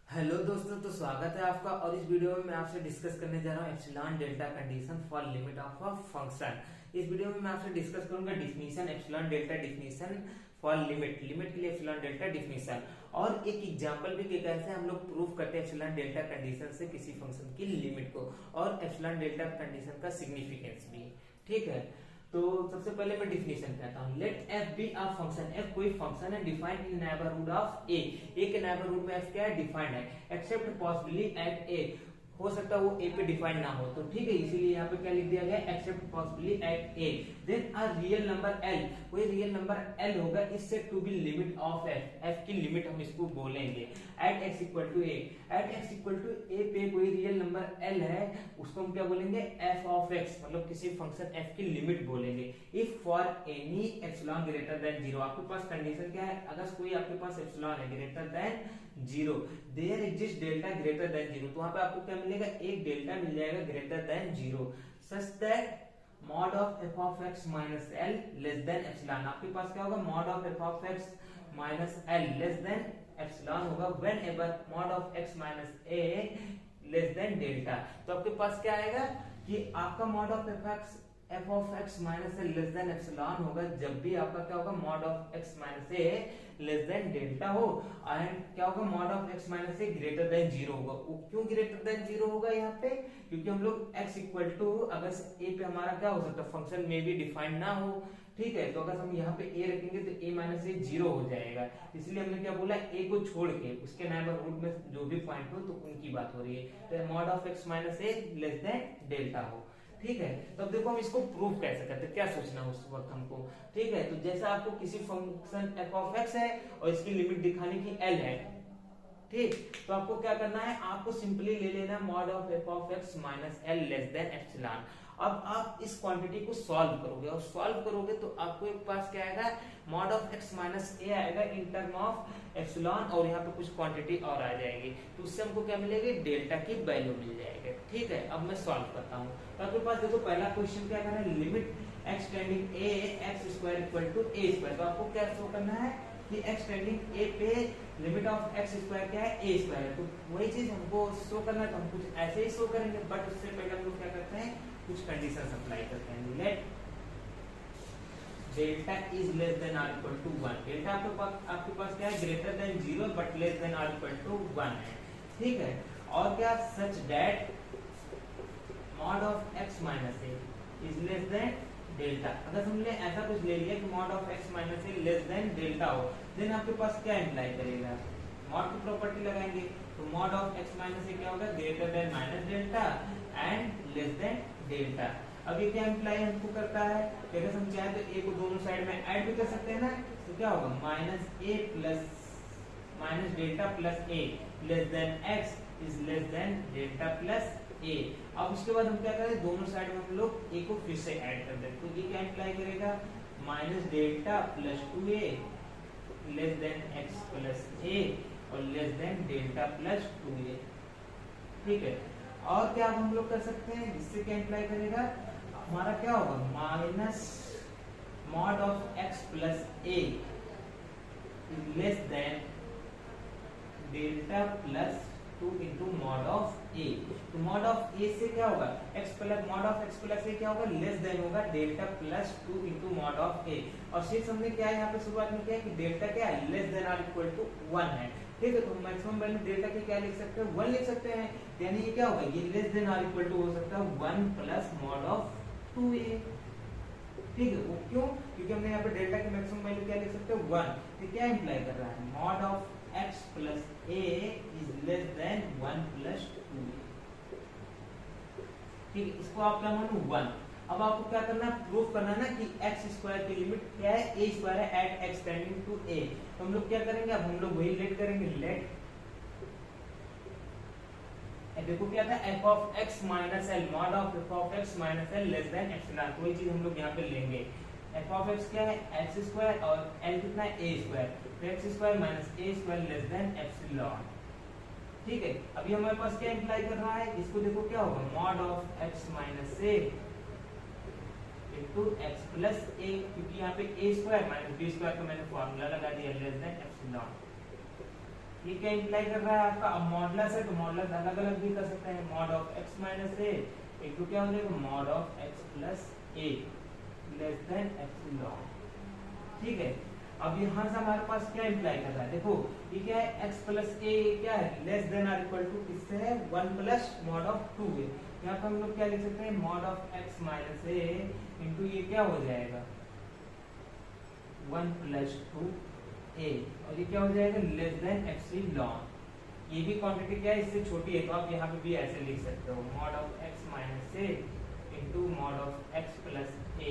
Hello दोस्तों, तो स्वागत है आपका। और इस वीडियो में मैं आपसे डिस्कस करने जा रहा हूँ epsilon delta condition for limit of a function. इस वीडियो में मैं आपसे डिस्कस करूंगा definition epsilon delta definition for limit के लिए एप्सिलॉन डेल्टा डिफिनीशन, और एक एग्जांपल भी कि कैसे हम लोग प्रूफ करते हैं एप्सिलॉन डेल्टा कंडीशन से किसी फंक्शन की लिमिट को, और एप्सिलॉन डेल्टा कंडीशन का सिग्निफिकेंस भी। ठीक है, तो सबसे पहले मैं डिफिनेशन कहता हूं। Let f be a function, f कोई फंक्शन है defined in neighbourhood of a के नेबरहुड में एफ क्या है, डिफाइंड है, एक्सेप्ट पॉसिबली एट ए, हो सकता है वो ए पे डिफाइंड ना हो, तो ठीक है, इसीलिए यहाँ पे क्या लिख दिया गया, except possibly at A. Then a real number L, कोई रियल नंबर एल होगा, इससे to be limit of F, F की लिमिट हम इसको बोलेंगे at X equal to A. At X equal to A पे कोई रियल नंबर एल है, उसको हम क्या बोलेंगे, एफ ऑफ एक्स, मतलब किसी फंक्शन एफ की लिमिट बोलेंगे। If for any epsilon greater than zero, आपके पास कंडीशन क्या है, अगर कोई आपके पास एप्सिलॉन है greater than zero, there exist delta greater than zero, तो वहां पे आपको क्या मिलेगा, एक डेल्टा मिल जाएगा greater than zero, such that mod of F of x minus L less than epsilon. आपके पास क्या होगा, mod of F of x minus L less than epsilon होगा whenever mod of x minus A less than delta. तो आपके पास क्या आएगा कि आपका mod of F of x minus A less than epsilon होगा जब भी आपका क्या होगा, mod of x minus A less than delta हो, एंड क्या होगा, mod of x minus A greater than zero होगा। वो क्यों ग्रेटर देन जीरो होगा यहाँ पे, क्योंकि हम लोग एक्स इक्वल टू, अगर ए पे हमारा क्या हो सकता है, फंक्शन में भी डिफाइंड ना हो, ठीक है, तो अगर हम यहाँ पे ए रखेंगे तो ए माइनस ए जीरो हो जाएगा, इसलिए हमने क्या बोला, ए को छोड़ के उसके नेबरहुड में जो भी पॉइंट हो तो उनकी बात हो रही है, तो mod of x minus A less than delta हो। ठीक है, तो अब देखो हम इसको प्रूव कैसे करते हैं, क्या सोचना है उस वक्त हमको। ठीक है, तो जैसा आपको किसी फंक्शन एफ ऑफ एक्स है और इसकी लिमिट दिखाने की एल है, ठीक, तो आपको क्या करना है, आपको सिंपली ले लेना mod of F of x minus L less than epsilon. अब आप इस क्वांटिटी को सॉल्व करोगे, और सॉल्व करोगे तो आपको एक पास क्या आएगा, मॉड ऑफ एक्स माइनस ए आएगा इन टर्म ऑफ एप्सिलॉन, और यहाँ पे कुछ क्वांटिटी और आ जाएगी, तो उससे हमको क्या मिलेगी, डेल्टा की वैल्यू मिल जाएगी। ठीक है, अब मैं सॉल्व करता हूँ। तो आपके पास देखो पहला क्वेश्चन क्या करना है, limit x tending a x square equal to a square, तो आपको क्या शो करना है कि एक्स टेंडिंग ए पे लिमिट ऑफ एक्स स्क्वायर क्या है, ए स्क्वायर है, तो वही चीज हमको शो करना है, तो हम कुछ ऐसे ही शो करेंगे, बट उससे पहले हम लोग क्या करते हैं, कुछ कंडीशन अप्लाई करते हैं। Let delta is less than or equal to 1, delta आपके पास क्या है, greater than zero but less than or equal to 1 है। ठीक है, और क्या, such that mod of x minus a is less than delta. अगर हमने ऐसा कुछ ले लिया कि mod of x minus A less than delta हो, देन आपके पास क्या इंप्लाई करेगा, मॉड की प्रॉपर्टी लगाएंगे, तो मॉड ऑफ एक्स माइनस ए क्या होगा, greater than minus delta and less than delta. अब ये क्या इंप्लाई हमको करता है, अगर हम चाहे तो ए को दोनों साइड में ऐड भी कर सकते हैं ना, तो क्या होगा, minus A plus minus delta plus A less than X is less than delta plus A. अब उसके बाद हम क्या करें, दोनों साइड में हम लोग ए को फिर से ऐड कर दें, तो ये क्या इंप्लाई करेगा, minus delta plus 2a less than X plus A और less than delta plus 2a। ठीक है, और क्या हम लोग कर सकते हैं, जिससे क्या इंप्लाई करेगा, हमारा क्या होगा, minus mod of X plus A less than delta plus 2 into mod of A. तो मॉड ऑफ ए से क्या होगा, X plus mod of X plus ए क्या होगा, लेस देन होगा delta plus 2 into mod of A. और शेष हमने क्या है यहाँ पे शुरुआत में क्या है कि डेल्टा क्या है, less than or equal to 1 है। ठीक है, तो मैक्सिमम वैल्यू डेल्टा की क्या लिख सकते हैं, 1 लिख सकते हैं, यानी ये क्या होगा, ये less than or equal to हो सकता है 1 प्लस मॉड ऑफ 2a। ठीक है, वो क्यों, क्योंकि हमने यहाँ पे डेल्टा की मैक्सिमम वैल्यू क्या लिख सकते हैं, 1। तो क्या इंप्लाई कर रहा है, mod of x plus a is less than 1 plus 2a। ठीक है, इसको आप क्या मानो 1। अब आपको क्या करना है, प्रूफ करना है ना कि x स्क्वायर की लिमिट क्या है, a स्क्वायर है at x tending to a। तो हम लोग क्या करेंगे, अब हम लोग वही लेट करेंगे, लेट देखो क्या था, f of x minus L, mod of f of x minus L less than epsilon, कोई चीज हम लोग यहाँ पे लेंगे, f ऑफ x क्या है, x स्क्वायर और l कितना है, a स्क्वायर, तो x square minus a square less than epsilon. ठीक है, अभी हमारे पास क्या इंप्लाई कर रहा है, इसको देखो क्या होगा, mod of x minus a into x plus a, क्योंकि यहाँ पे a square minus b square का मैंने फॉर्मूला लगा दिया, लेस देन एप्सिलॉन। ये क्या इंप्लाई कर रहा है आपका, अब मॉडुलस है तो मॉडुलस अलग अलग भी कर सकते हैं, mod of x minus A into क्या हो जाएगा mod of x plus A less than epsilon. ठीक है, अब यहाँ से हमारे पास क्या इंप्लाई कर रहा है, देखो ये क्या है x प्लस ए क्या है less than or equal to किससे है 1 प्लस मॉड ऑफ 2 है। यहाँ पे हम लोग क्या लिख सकते हैं mod of x minus A into ये क्या हो जाएगा 1 प्लस 2 ए और ये क्या हो जाएगा लेस देन एप्सिलॉन। ये भी क्वांटिटी क्या है इससे छोटी है तो आप यहाँ पे भी ऐसे लिख सकते हो mod of x minus A into mod of x plus A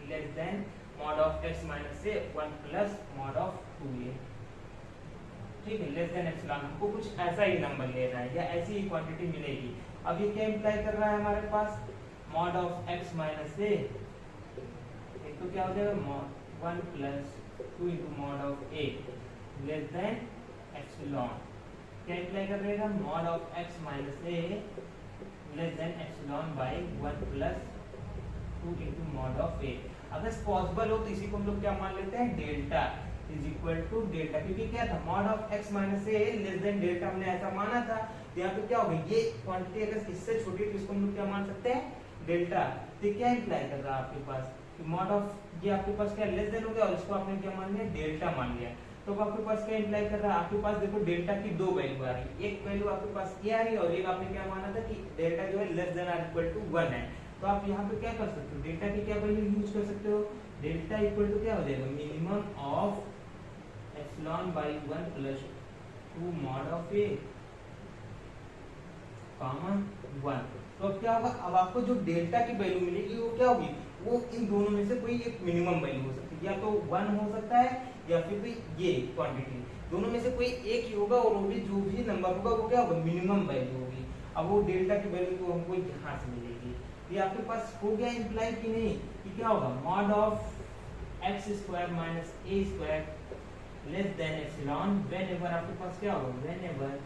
less then mod of x minus A 1 plus mod of 2a। ठीक है, लेस देन एप्सिलॉन, हमको कुछ ऐसा ही नंबर लेना है या ऐसी ही क्वांटिटी मिलेगी। अब ये क्या इंप्लाई कर रहा है हमारे पास मॉड ऑफ x माइनस ए तो क्या हो जाएगा 1 plus 2 into mod of a less than epsilon. क्या इंप्लाई कर रहेगा mod of x minus A less than epsilon by 1 plus 2 into mod of a। अगर पॉसिबल हो तो इसी को हम लोग क्या मान लेते हैं delta is equal to delta, क्योंकि क्या था mod of x minus A less than delta हमने ऐसा माना था, तो यहाँ पे क्या होगा ये क्वांटिटी अगर इससे छोटी है तो इसको हम लोग क्या मान सकते हैं डेल्टा। तो क्या इंप्लाई कर रहा है आपके पास कि मॉड ऑफ ये आपके पास क्या लेस देन हो गया और इसको आपने क्या मान लिया डेल्टा मान लिया। तो अब आपके पास क्या इंप्लाई कर रहा है आपके पास देखो डेल्टा की दो वैल्यू आ रही है, एक वैल्यू आपके पास ये आ रही है और एक आपने क्या माना था कि डेल्टा जो है less than or equal to 1 है। तो आप यहाँ पे क्या कर सकते हो डेल्टा की क्या वैल्यू यूज कर सकते हो, डेल्टा इक्वल टू क्या हो जाएगा minimum of epsilon by 1 plus 2 mod of A comma 1। तो अब क्या होगा, अब आपको जो डेल्टा की वैल्यू मिलेगी वो क्या होगी, वो इन दोनों में से कोई एक मिनिमम वैल्यू हो सकती है, या तो 1 हो सकता है या फिर भी ये क्वांटिटी, दोनों में से कोई एक ही होगा और वो भी जो भी नंबर होगा वो क्या होगा मिनिमम वैल्यू होगी। अब वो डेल्टा की वैल्यू तो हमको यहाँ से मिलेगी। ये आपके पास हो गया इंप्लाई कि नहीं कि क्या होगा mod of x square minus a square less than epsilon whenever आपके पास क्या होगा whenever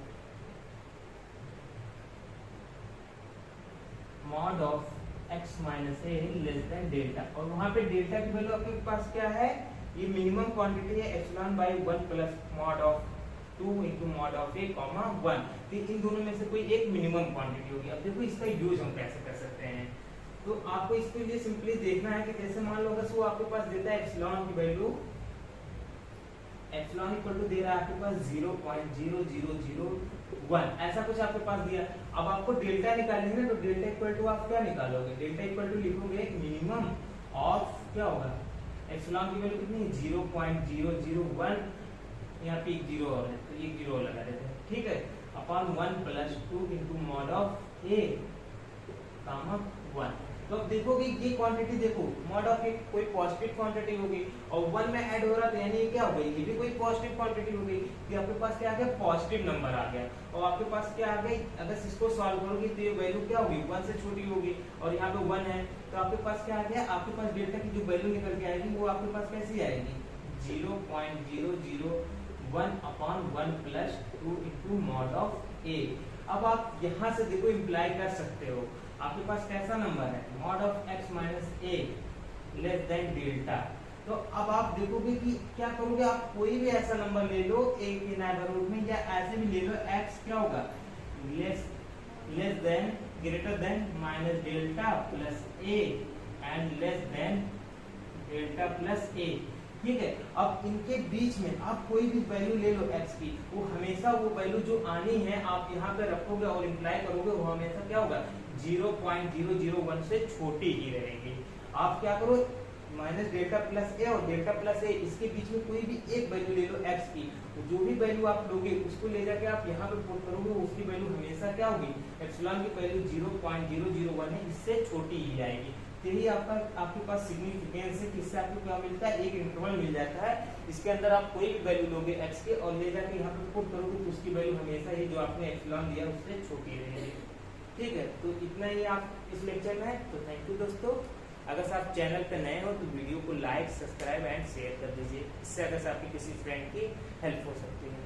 mod of x minus A less than delta, और वहां पे डेल्टा की वैल्यू आपके पास क्या है ये मिनिमम क्वांटिटी है epsilon by 1 plus mod of 2 into mod of A comma 1। तो इन दोनों में से कोई एक मिनिमम क्वांटिटी होगी। अब देखो इसका यूज हम कैसे कर सकते हैं, तो आपको इसके लिए सिंपली देखना है कि जैसे मान लो अगर वो आपके पास देता है एप्सिलॉन की वैल्यू एप्सिलॉन इक्वल टू दे रहा है आपके पास 0.0001 ऐसा कुछ आपके पास दिया। अब आपको डेल्टा निकालनी है तो डेल्टा इक्वल टू आप क्या निकालोगे, डेल्टा इक्वल टू लिखोगे मिनिमम ऑफ क्या होगा एप्सिलॉन की वैल्यू कितनी 0.001, यहाँ पे एक जीरो और है तो एक जीरो लगा देते हैं। ठीक है, upon 1 plus 2 into mod of A comma 1। तो अब देखोगे ये क्वांटिटी देखो मॉड ऑफ एक कोई पॉजिटिव क्वांटिटी होगी और 1 में ऐड हो रहा तो यानी क्या हो गई ये भी कोई पॉजिटिव क्वांटिटी हो गई। तो आपके पास क्या आ गया पॉजिटिव नंबर आ गया और आपके पास क्या आ गई अगर इसको सॉल्व करोगे तो ये वैल्यू क्या होगी 1 से छोटी होगी और यहाँ पे 1 है तो आपके पास क्या आ गया आपके पास डेल्टा की जो वैल्यू निकल के आएगी वो आपके पास कैसी आएगी 0.001 upon 1 plus 2 into mod of A. अब आप यहाँ से देखो इम्प्लाई कर सकते हो आपके पास कैसा नंबर है mod of x minus A less than delta. तो अब आप देखोगे कि क्या करोगे आप कोई भी ऐसा नंबर ले लो एक के नेबरहुड में या ऐसे भी ले लो x क्या होगा less than greater than minus delta plus A and less than delta plus A. ठीक है, अब इनके बीच में आप कोई भी वैल्यू ले लो x की वो हमेशा वो वैल्यू जो आनी है आप यहाँ पे रखोगे और इम्प्लाई करोगे वो हमेशा क्या होगा 0.001 से छोटी ही रहेगी। आप क्या करो माइनस डेल्टा प्लस ए और डेल्टा प्लस ए इसके बीच में कोई भी एक वैल्यू ले लो x की, तो जो भी वैल्यू आप लोगे उसको ले जाके आप यहाँ पे पुट करोगे उसकी वैल्यू हमेशा क्या होगी एप्सिलॉन की वैल्यू 0.001 है इससे छोटी ही आएगी। यही आपके पास सिग्निफिकेंस है कि इससे आपको क्या मिलता है एक इंटरवल मिल जाता है इसके अंदर आप कोई भी वैल्यू लोगे x के और ले जाके यहाँ पे पुट करोगे तो उसकी वैल्यू हमेशा ही जो आपने एप्सिलॉन दिया उससे छोटी रहेगी। ठीक है, तो इतना ही आप इस लेक्चर में है। तो थैंक यू दोस्तों, अगर आप चैनल पे नए हो तो वीडियो को लाइक सब्सक्राइब एंड शेयर कर दीजिए, इससे अगर आपकी किसी फ्रेंड की हेल्प हो सकती है।